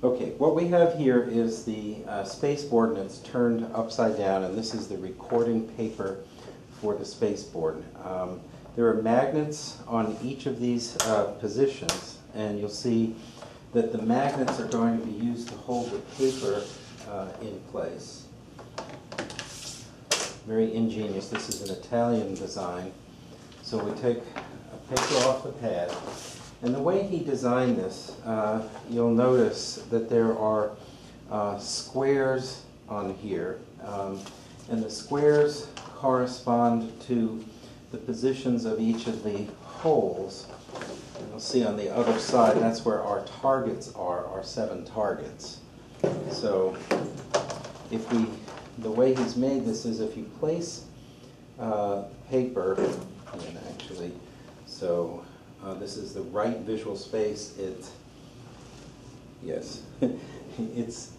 Okay, what we have here is the spacepboard, and it's turned upside down, and this is the recording paper for the spacepboard. There are magnets on each of these positions, and you'll see that the magnets are going to be used to hold the paper in place. Very ingenious. This is an Italian design. So we take a paper off the pad, and the way he designed this, you'll notice that there are squares on here, and the squares correspond to the positions of each of the holes. And you'll see on the other side, that's where our targets are, our 7 targets. So the way he's made this is if you place paper, and actually, so this is the right visual space. Yes, it's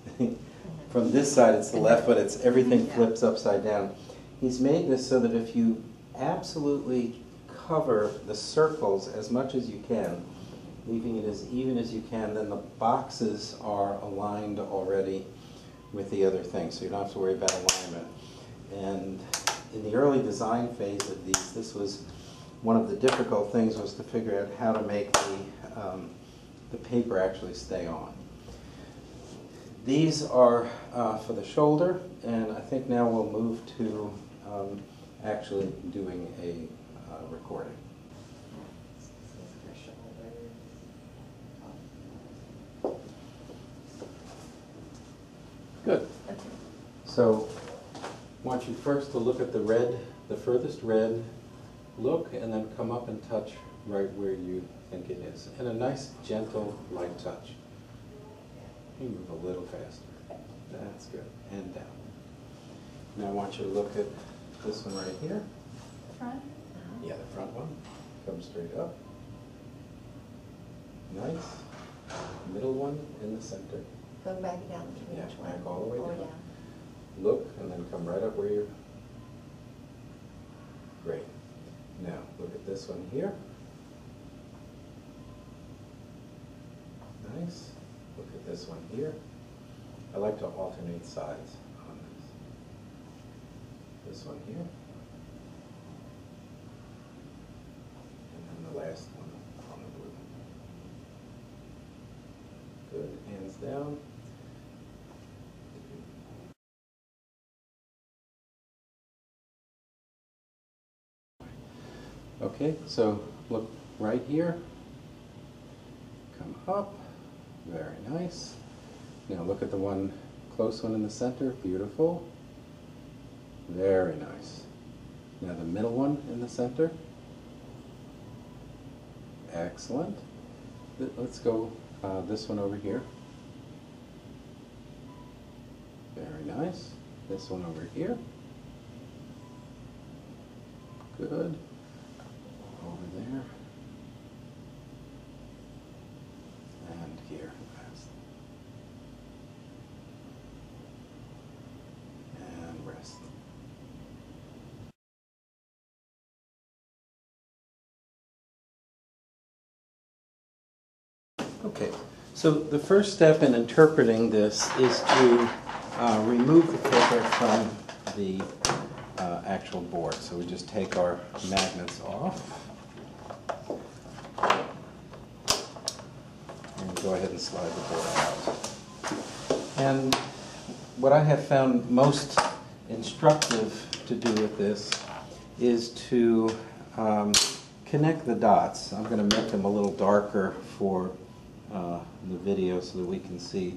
from this side it's the left, but it's everything flips upside down. He's made this so that if you absolutely cover the circles as much as you can, leaving it as even as you can, then the boxes are aligned already with the other things, so you don't have to worry about alignment. And in the early design phase of these, this was one of the difficult things, was to figure out how to make the paper actually stay on. These are for the shoulder, and I think now we'll move to actually doing a recording. Good. So I want you first to look at the red, the furthest red, look, and then come up and touch right where you think it is. And a nice, gentle, light touch. You move a little faster. That's good. And down. Now I want you to look at this one right here. The front? Yeah, the front one. Come straight up. Nice. Middle one in the center. Go back down to Yeah, each one. back all the way Or down. Look, and then come right up where you're... Great. Now, look at this one here. Nice. Look at this one here. I like to alternate sides on this. This one here. And then the last one on the blue. Good. Hands down. Okay, so look right here. Come up. Very nice. Now look at the one, close one in the center. Beautiful. Very nice. Now the middle one in the center. Excellent. Let's go this one over here. Very nice. This one over here. Good. Over there. And here. And rest. Okay, so the first step in interpreting this is to remove the paper from the actual board. So we just take our magnets off and go ahead and slide the board out. And what I have found most instructive to do with this is to connect the dots. I'm going to make them a little darker for the video so that we can see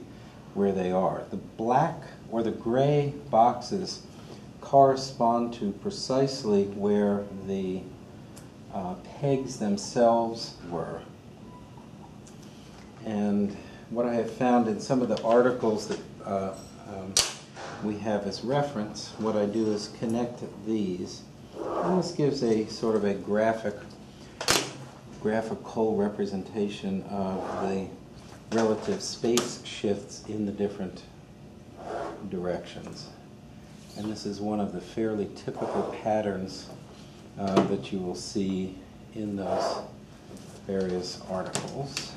where they are. The black or the gray boxes correspond to precisely where the pegs themselves were. And what I have found in some of the articles that we have as reference, what I do is connect these. And this gives a sort of a graphical representation of the relative space shifts in the different directions. And this is one of the fairly typical patterns that you will see in those various articles.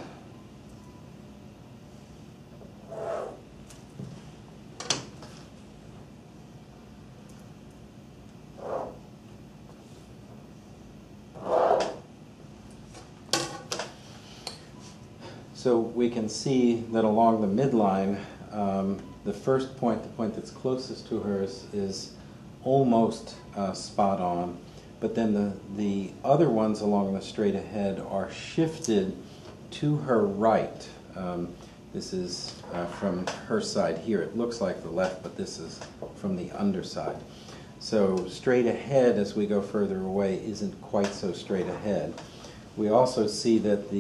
So we can see that along the midline, the first point, the point that's closest to her, is almost spot on, but then the other ones along the straight ahead are shifted to her right. This is from her side here. It looks like the left, but this is from the underside. So straight ahead, as we go further away, isn't quite so straight ahead. We also see that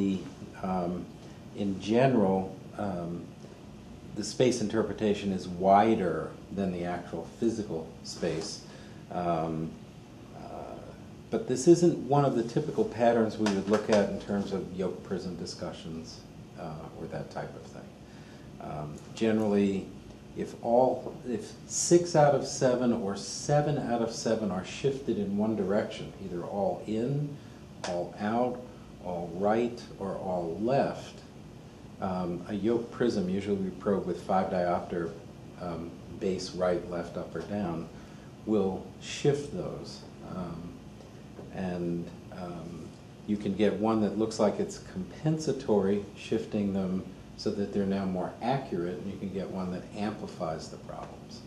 in general, the space interpretation is wider than the actual physical space. But this isn't one of the typical patterns we would look at in terms of yoke prism discussions or that type of thing. Generally, if 6 out of 7 or 7 out of 7 are shifted in one direction, either all in, all out, all right, or all left, a yoke prism, usually we probe with 5 diopter base right, left, up, or down, will shift those. You can get one that looks like it's compensatory, shifting them so that they're now more accurate, and you can get one that amplifies the problems.